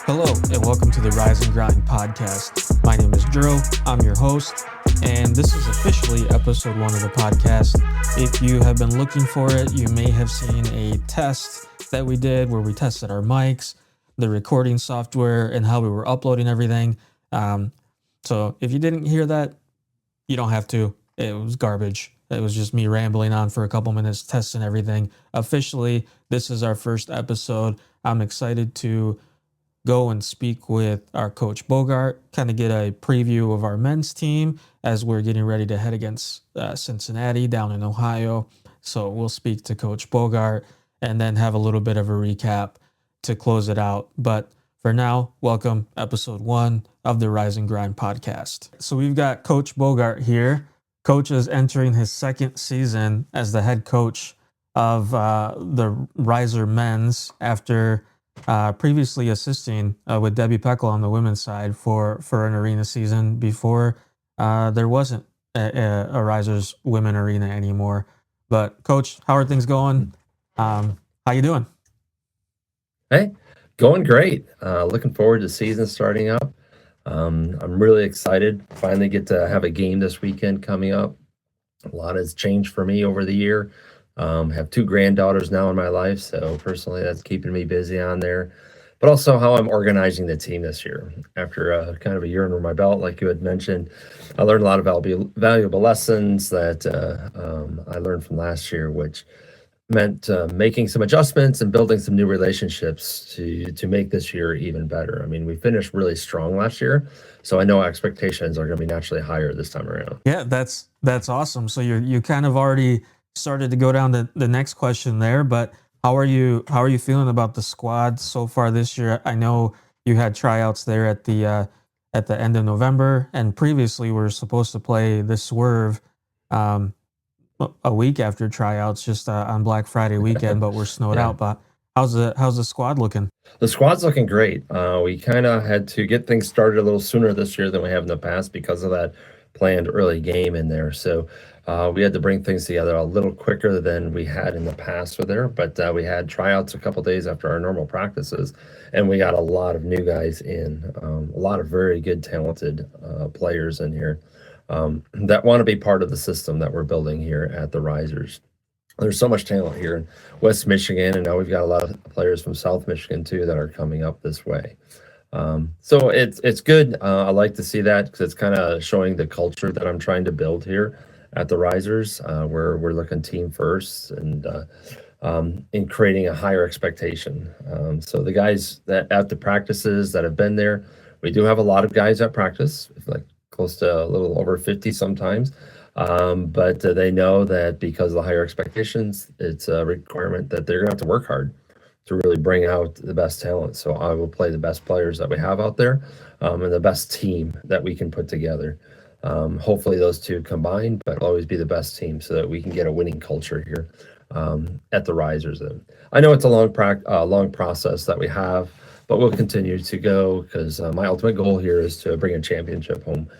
Hello, and welcome to the Rise and Grind podcast. My name is Drew. I'm your host, and this is officially episode 1 of the podcast. If you have been looking for it, you may have seen a test that we did where we tested our mics, the recording software, and how we were uploading everything. So if you didn't hear that, you don't have to. It was garbage. It was just me rambling on for a couple minutes, testing everything. Officially, this is our first episode. I'm excited to go and speak with our coach Boogaart, kind of get a preview of our men's team as we're getting ready to head against Cincinnati down in Ohio. So we'll speak to Coach Boogaart and then have a little bit of a recap to close it out. But for now, welcome episode 1 of the Rise and Grind podcast. So we've got Coach Boogaart here. Coach is entering his second season as the head coach of the Riser men's after previously assisting with Debbie Peckle on the women's side for an arena season before there wasn't a Risers women arena anymore. But Coach, how are things going? How you doing? Hey, going great. Looking forward to season starting up. I'm really excited. Finally get to have a game this weekend coming up. A lot has changed for me over the year. Have 2 granddaughters now in my life, so personally that's keeping me busy on there. But also how I'm organizing the team this year. After kind of a year under my belt, like you had mentioned, I learned a lot of valuable lessons that I learned from last year, which meant making some adjustments and building some new relationships to make this year even better. I mean, we finished really strong last year, so I know expectations are going to be naturally higher this time around. Yeah, that's awesome. So you kind of already started to go down to the next question there, but how are you feeling about the squad so far this year? I know you had tryouts there at the end of November, and previously we were supposed to play the Swerve a week after tryouts, just on Black Friday weekend, but we're snowed out. But how's the squad looking? The squad's looking great. We kind of had to get things started a little sooner this year than we have in the past because of that planned early game in there. So we had to bring things together a little quicker than we had in the past with there, but we had tryouts a couple days after our normal practices, and we got a lot of new guys in, a lot of very good, talented players in here that want to be part of the system that we're building here at the Risers. There's so much talent here in West Michigan, and now we've got a lot of players from South Michigan too that are coming up this way. So it's good. I like to see that because it's kind of showing the culture that I'm trying to build here at the Risers, where we're looking team first and in creating a higher expectation. So the guys that at the practices that have been there, we do have a lot of guys at practice, like close to a little over 50 sometimes. But they know that because of the higher expectations, it's a requirement that they're going to have to work hard to really bring out the best talent. So I will play the best players that we have out there and the best team that we can put together. Hopefully those two combine, but it'll always be the best team so that we can get a winning culture here at the Risers. I know it's a long process that we have, but we'll continue to go because my ultimate goal here is to bring a championship home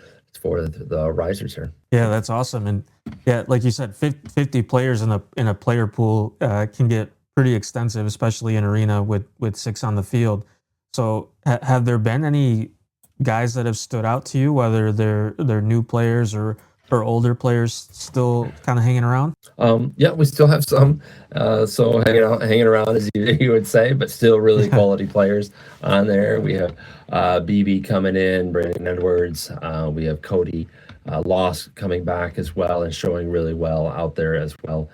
for the Risers here. Yeah, that's awesome. And yeah, like you said, 50 players in a player pool can get pretty extensive, especially in arena with 6 on the field. So have there been any guys that have stood out to you, whether they're new players or older players still kind of hanging around? Yeah, we still have some. So hanging around, as you would say, but still really quality players on there. We have BB coming in, Brandon Edwards. We have Cody Loss coming back as well and showing really well out there as well.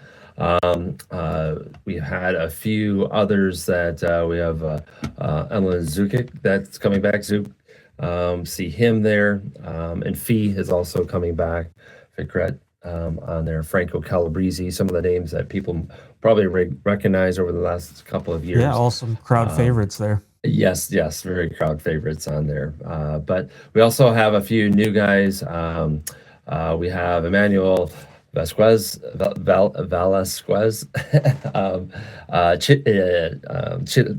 We had a few others that we have Emlyn Zukic that's coming back. See him there. And Fee is also coming back. Ficret on there. Franco Calabrese, some of the names that people probably recognize over the last couple of years. Yeah, awesome crowd favorites there. Yes, very crowd favorites on there. But we also have a few new guys. We have Emmanuel Vasquez,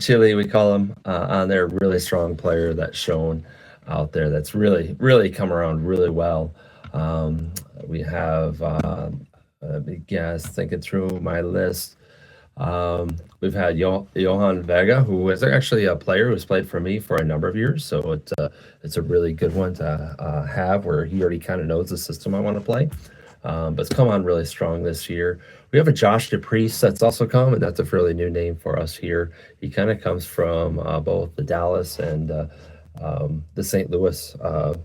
Chile, we call him, on there. Really strong player that's shown out there. That's really come around really well. We have Guess thinking through my list. We've had Johan Vega, who is actually a player who's played for me for a number of years. So it's a really good one to have, where he already kind of knows the system I want to play. But it's come on really strong this year. We have a Josh DePriest that's also come, and that's a fairly new name for us here. He kind of comes from both the Dallas and the St. Louis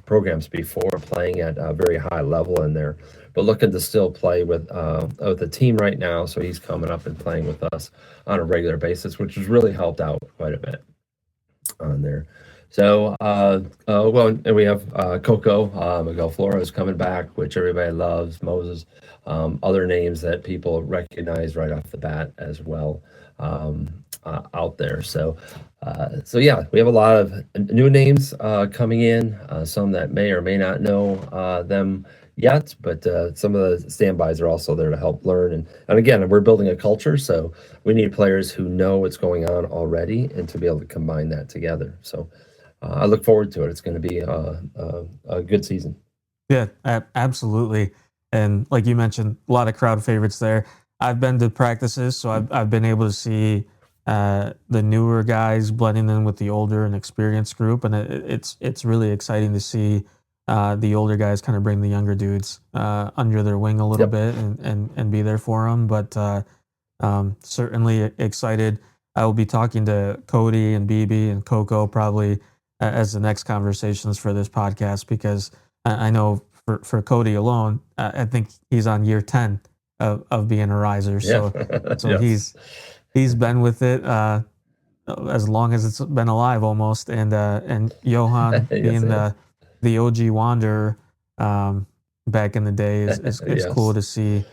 programs before, playing at a very high level in there, but looking to still play with the team right now. So he's coming up and playing with us on a regular basis, which has really helped out quite a bit on there. So, well, and we have Coco Miguel Flores coming back, which everybody loves. Moses, other names that people recognize right off the bat as well out there. So yeah, we have a lot of new names coming in. Some that may or may not know them yet, but some of the standbys are also there to help learn. And again, we're building a culture, so we need players who know what's going on already and to be able to combine that together. So I look forward to it. It's going to be a good season. Yeah, absolutely. And like you mentioned, a lot of crowd favorites there. I've been to practices, so I've been able to see the newer guys blending in with the older and experienced group, and it's really exciting to see the older guys kind of bring the younger dudes under their wing a little Yep. bit and be there for them. But certainly excited. I will be talking to Cody and BB and Coco probably as the next conversations for this podcast, because I know for Cody alone, I think he's on year 10 of being a riser. Yeah. So Yes. he's been with it as long as it's been alive almost. And Johan Yes. being Yes. the OG Wanderer back in the day is it's cool Yes. to see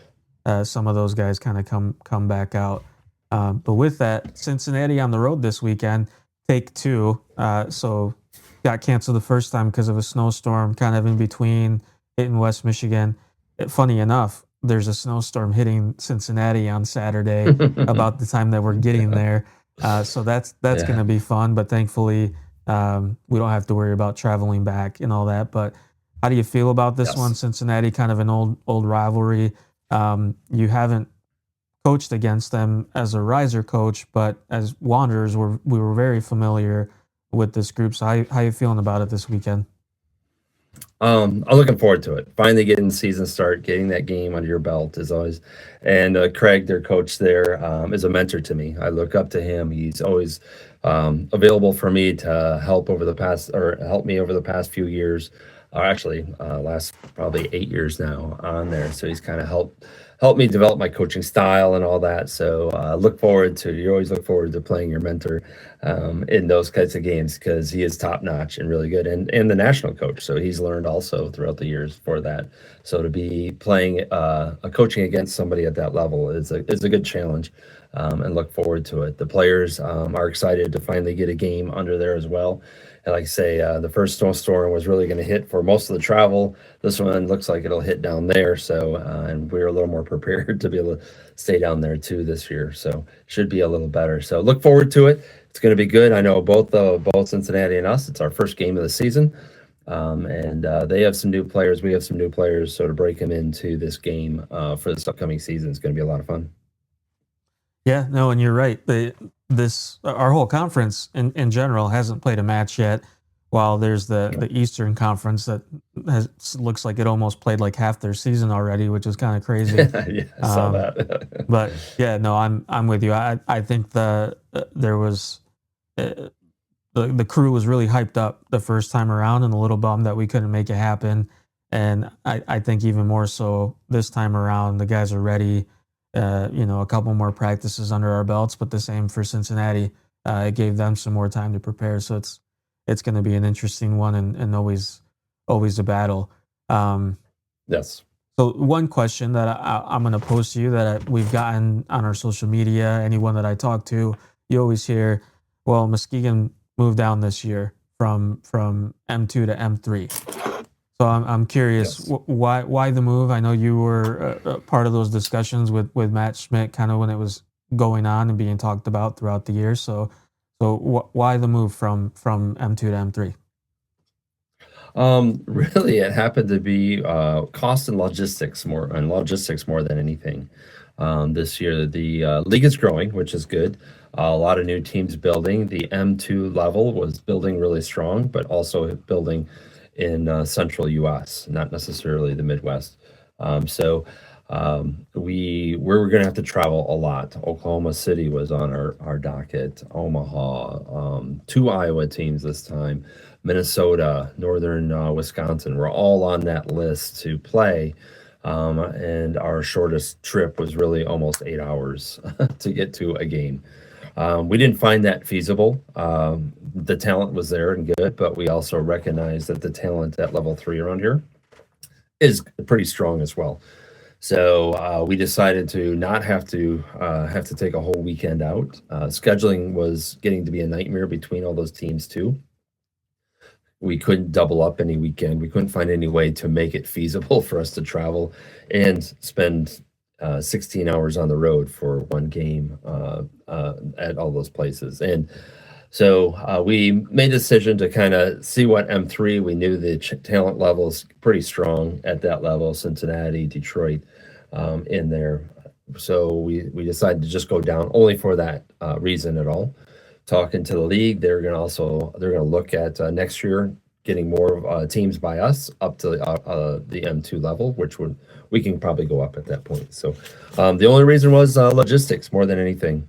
some of those guys kind of come back out. But with that, Cincinnati on the road this weekend, take two. So got canceled the first time because of a snowstorm, kind of in between hitting West Michigan. Funny enough, there's a snowstorm hitting Cincinnati on Saturday about the time that we're getting there. So that's going Yeah. to be fun. But thankfully, we don't have to worry about traveling back and all that. But how do you feel about this one? Yes. Cincinnati, kind of an old rivalry. You haven't coached against them as a riser coach, but as Wanderers, we were very familiar with this group. So how you feeling about it this weekend? I'm looking forward to it. Finally getting the season start, getting that game under your belt is always, and Craig, their coach there, is a mentor to me. I look up to him. He's always available for me to help me over the past few years, or actually last probably 8 years now on there. So he's kind of helped me develop my coaching style and all that. So you always look forward to playing your mentor in those kinds of games, because he is top notch and really good, and the national coach. So he's learned also throughout the years for that. So to be playing a coaching against somebody at that level is a good challenge, and look forward to it. The players are excited to finally get a game under there as well. And like I say, the first snowstorm was really going to hit for most of the travel. This one looks like it'll hit down there. So, and we're a little more prepared to be able to stay down there too this year. So, should be a little better. So, look forward to it. It's going to be good. I know both Cincinnati and us. It's our first game of the season, and they have some new players. We have some new players. So to break them into this game for this upcoming season is going to be a lot of fun. Yeah, no, and you're right. Our whole conference in general hasn't played a match yet. While there's the Eastern Conference that looks like it almost played like half their season already, which is kind of crazy. Yeah, I saw that. But yeah, no, I'm with you. I think there was the crew was really hyped up the first time around, and a little bummed that we couldn't make it happen. And I think even more so this time around, the guys are ready. A couple more practices under our belts, but the same for Cincinnati. It gave them some more time to prepare, so it's going to be an interesting one, and always a battle. Yes. So one question that I'm going to pose to you that we've gotten on our social media, anyone that I talk to, you always hear, well, Muskegon moved down this year from M2 to M3. So I'm curious, Yes. why the move? I know you were part of those discussions with Matt Schmidt, kind of when it was going on and being talked about throughout the year. So why the move from M2 to M3? Really, it happened to be cost and logistics more than anything. This year, the league is growing, which is good. A lot of new teams building. The M2 level was building really strong, but also building in central U.S., not necessarily the Midwest. We were going to have to travel a lot. Oklahoma City was on our docket. Omaha, two Iowa teams this time. Minnesota, northern Wisconsin were all on that list to play. And our shortest trip was really almost 8 hours to get to a game. We didn't find that feasible. The talent was there and good, but we also recognize that the talent at level three around here is pretty strong as well. So we decided to not have to take a whole weekend out. Scheduling was getting to be a nightmare between all those teams too. We couldn't double up any weekend. We couldn't find any way to make it feasible for us to travel and spend 16 hours on the road for one game at all those places. And so we made a decision to kind of see what M3. We knew the talent levels pretty strong at that level. Cincinnati, Detroit, in there. So we decided to just go down only for that reason at all. Talking to the league, they're going to look at next year getting more teams by us up to the M2 level, which we can probably go up at that point. So the only reason was logistics more than anything.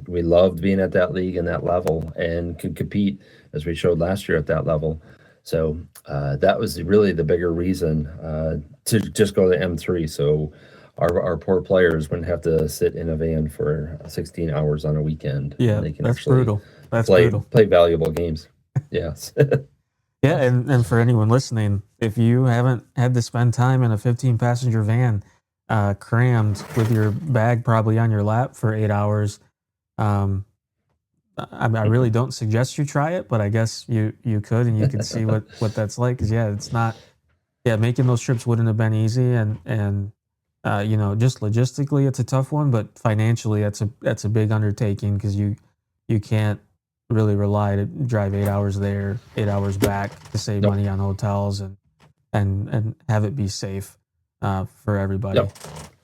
We loved being at that league and that level and could compete as we showed last year at that level. So that was really the bigger reason to just go to M3. So our poor players wouldn't have to sit in a van for 16 hours on a weekend. Yeah, they can that's actually brutal. That's brutal. play valuable games. Yes. Yeah, and for anyone listening, if you haven't had to spend time in a 15-passenger van, crammed with your bag probably on your lap for 8 hours, I really don't suggest you try it, but I guess you could, and you could see what that's like. Because it's not. Yeah, making those trips wouldn't have been easy, and just logistically, it's a tough one, but financially, that's a big undertaking because you can't really rely to drive 8 hours there, 8 hours back to save Nope. money on hotels and have it be safe for everybody. Yep.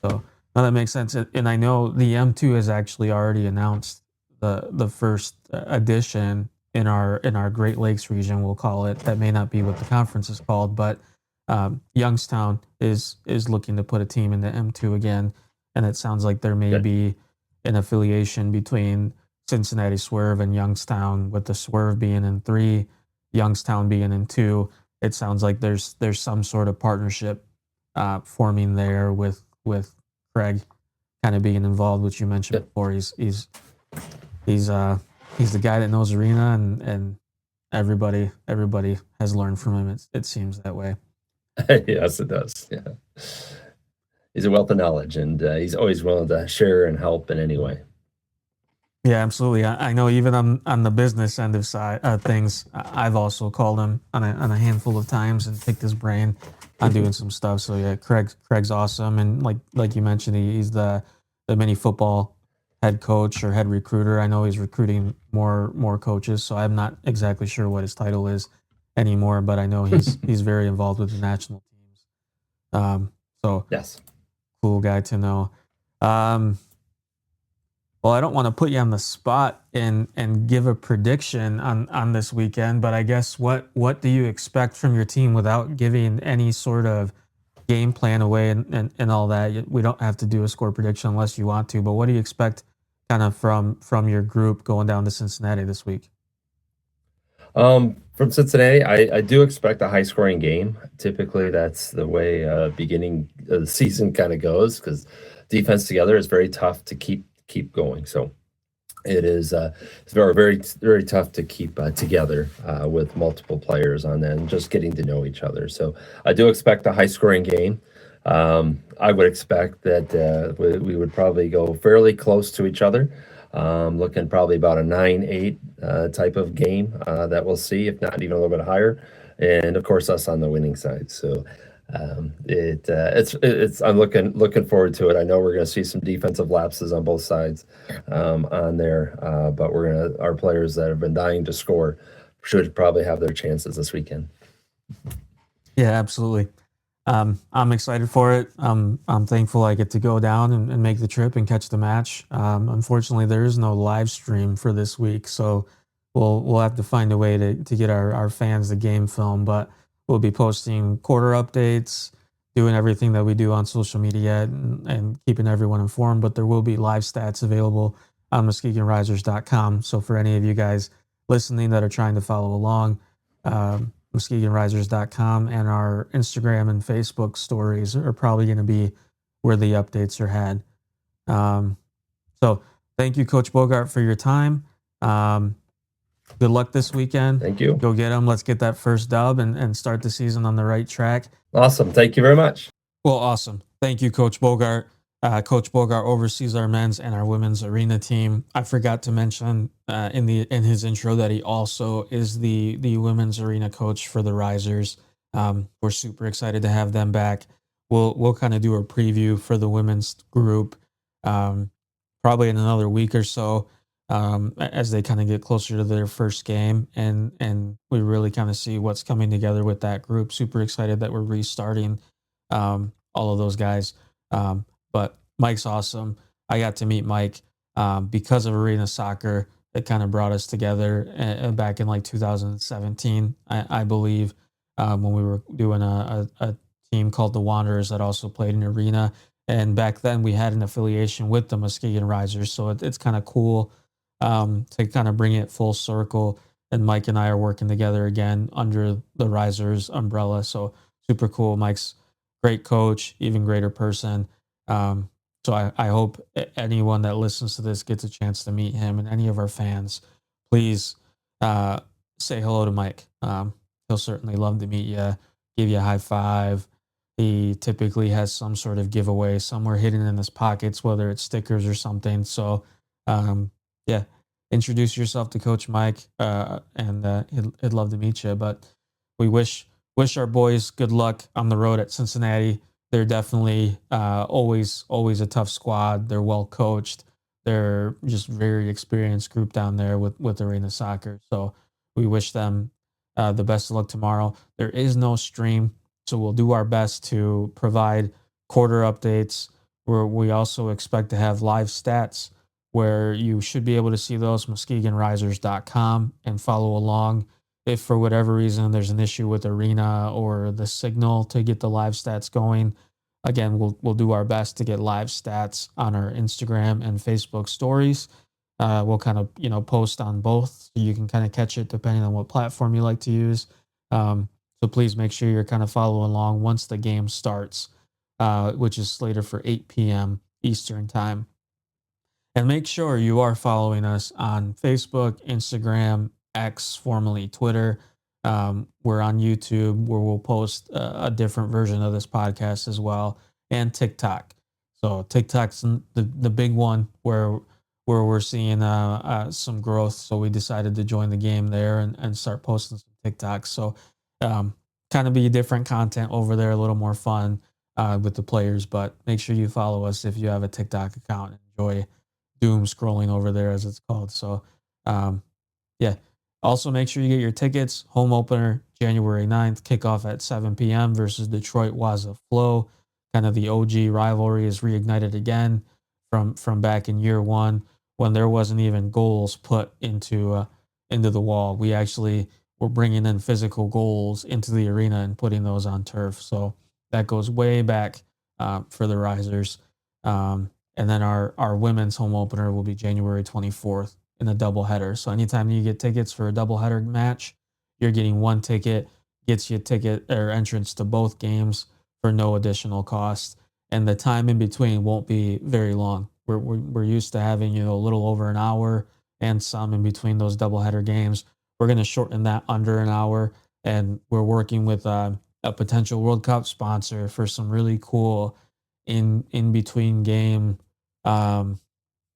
So now that makes sense. And I know the M2 has actually already announced the first edition in our Great Lakes region, we'll call it. That may not be what the conference is called, but Youngstown is looking to put a team in the M2 again, and it sounds like there may Good. be an affiliation between Cincinnati Swerve and Youngstown, with the Swerve being in 3, Youngstown being in 2. It sounds like there's some sort of partnership forming there with Craig kind of being involved, which you mentioned Good. before. He's the guy that knows arena, and everybody has learned from him. It seems that way. Yes, it does. Yeah. He's a wealth of knowledge, and he's always willing to share and help in any way. Yeah, absolutely. I know even on the business end of things, I've also called him on a handful of times and picked his brain on doing some stuff. So yeah, Craig's awesome, and like you mentioned, he's the mini football head coach or head recruiter. I know he's recruiting more coaches, so I'm not exactly sure what his title is anymore, but I know he's very involved with the national teams. So Yes. cool guy to know. Well, I don't want to put you on the spot and give a prediction on this weekend, but I guess what do you expect from your team without giving any sort of game plan away and all that? We don't have to do a score prediction unless you want to, but what do you expect kind of from your group going down to Cincinnati this week? From Cincinnati, I do expect a high-scoring game. Typically, that's the way beginning of the season kind of goes because defense together is very tough to keep going. So it is it's very very tough to keep together with multiple players on that and just getting to know each other. So I do expect a high-scoring game. I would expect that we would probably go fairly close to each other. Looking probably about a 9-8 type of game that we'll see, if not even a little bit higher. And of course, us on the winning side. So it's I'm looking forward to it. I know we're going to see some defensive lapses on both sides on there, but our players that have been dying to score should probably have their chances this weekend. Yeah, absolutely. I'm excited for it. I'm thankful I get to go down and make the trip and catch the match. Unfortunately, there is no live stream for this week, so we'll have to find a way to get our fans the game film. But we'll be posting quarter updates, doing everything that we do on social media, and keeping everyone informed. But there will be live stats available on MuskegonRisers.com. So for any of you guys listening that are trying to follow along, MuskegonRisers.com and our Instagram and Facebook stories are probably going to be where the updates are had. Um, so thank you, Coach Boogaart, for your time. Um, good luck this weekend. Thank you. Go get them. Let's get that first dub and start the season on the right track. Awesome. Thank you very much. Well, awesome. Thank you, Coach Boogaart. Coach Boogaart oversees our men's and our women's arena team. I forgot to mention in his intro that he also is the women's arena coach for the Risers. We're super excited to have them back. We'll kind of do a preview for the women's group, probably in another week or so, as they kind of get closer to their first game, and we really kind of see what's coming together with that group. Super excited that we're restarting all of those guys. But Mike's awesome. I got to meet Mike because of Arena Soccer. It kind of brought us together back in like 2017, I believe, when we were doing a team called the Wanderers that also played in Arena. And back then we had an affiliation with the Muskegon Risers. So it's kind of cool to kind of bring it full circle. And Mike and I are working together again under the Risers umbrella. So super cool. Mike's great coach, even greater person. So I hope anyone that listens to this gets a chance to meet him, and any of our fans, please say hello to Mike. He'll certainly love to meet you, give you a high five. He typically has some sort of giveaway somewhere hidden in his pockets, whether it's stickers or something. So, yeah, introduce yourself to Coach Mike, and he'd love to meet you. But we wish our boys good luck on the road at Cincinnati. They're definitely always a tough squad. They're well coached. They're just very experienced group down there with Arena Soccer. So we wish them the best of luck tomorrow. There is no stream, so we'll do our best to provide quarter updates. Where we also expect to have live stats where you should be able to see those MuskegonRisers.com and follow along. If for whatever reason there's an issue with Arena or the signal to get the live stats going, again, we'll do our best to get live stats on our Instagram and Facebook stories. We'll kind of post on both, so you can kind of catch it depending on what platform you like to use. So please make sure you're kind of following along once the game starts, which is slated for 8 p.m. Eastern time. And make sure you are following us on Facebook, Instagram, X, formerly Twitter. We're on YouTube, where we'll post a different version of this podcast as well, and TikTok. So TikTok's the big one where we're seeing some growth. So we decided to join the game there and start posting some TikToks. So kind of be different content over there, a little more fun with the players. But make sure you follow us if you have a TikTok account. Enjoy doom scrolling over there, as it's called. So, yeah. Also, make sure you get your tickets. Home opener January 9th, kickoff at 7 p.m. versus Detroit Waza Flow. Kind of the OG rivalry is reignited again from back in year one, when there wasn't even goals put into the wall. We actually were bringing in physical goals into the arena and putting those on turf. So that goes way back for the Risers. And then our women's home opener will be January 24th in a doubleheader. So anytime you get tickets for a doubleheader match, you're getting one ticket, gets you a ticket or entrance to both games for no additional cost. And the time in between won't be very long. We're used to having a little over an hour and some in between those doubleheader games. We're going to shorten that under an hour, and we're working with a potential World Cup sponsor for some really cool in between game um,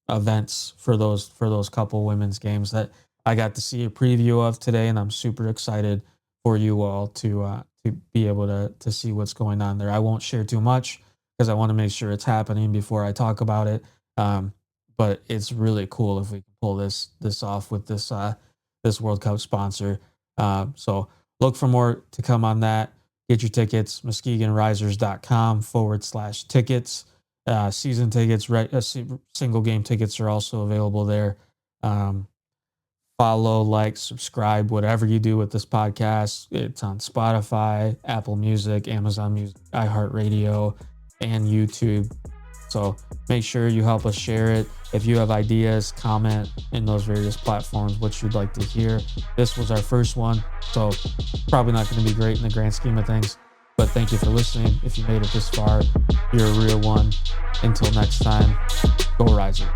events for those couple women's games that I got to see a preview of today, and I'm super excited for you all to be able to see what's going on there. I won't share too much because I want to make sure it's happening before I talk about it. But it's really cool if we can pull this off with this World Cup sponsor. So look for more to come on that. Get your tickets, muskegonrisers.com/tickets. Season tickets, single game tickets are also available there. Follow, like, subscribe, whatever you do with this podcast. It's on Spotify, Apple Music, Amazon Music, iHeartRadio, and YouTube. So make sure you help us share it. If you have ideas, comment in those various platforms what you'd like to hear. This was our first one, so probably not going to be great in the grand scheme of things. But thank you for listening. If you made it this far, you're a real one. Until next time, go Riser.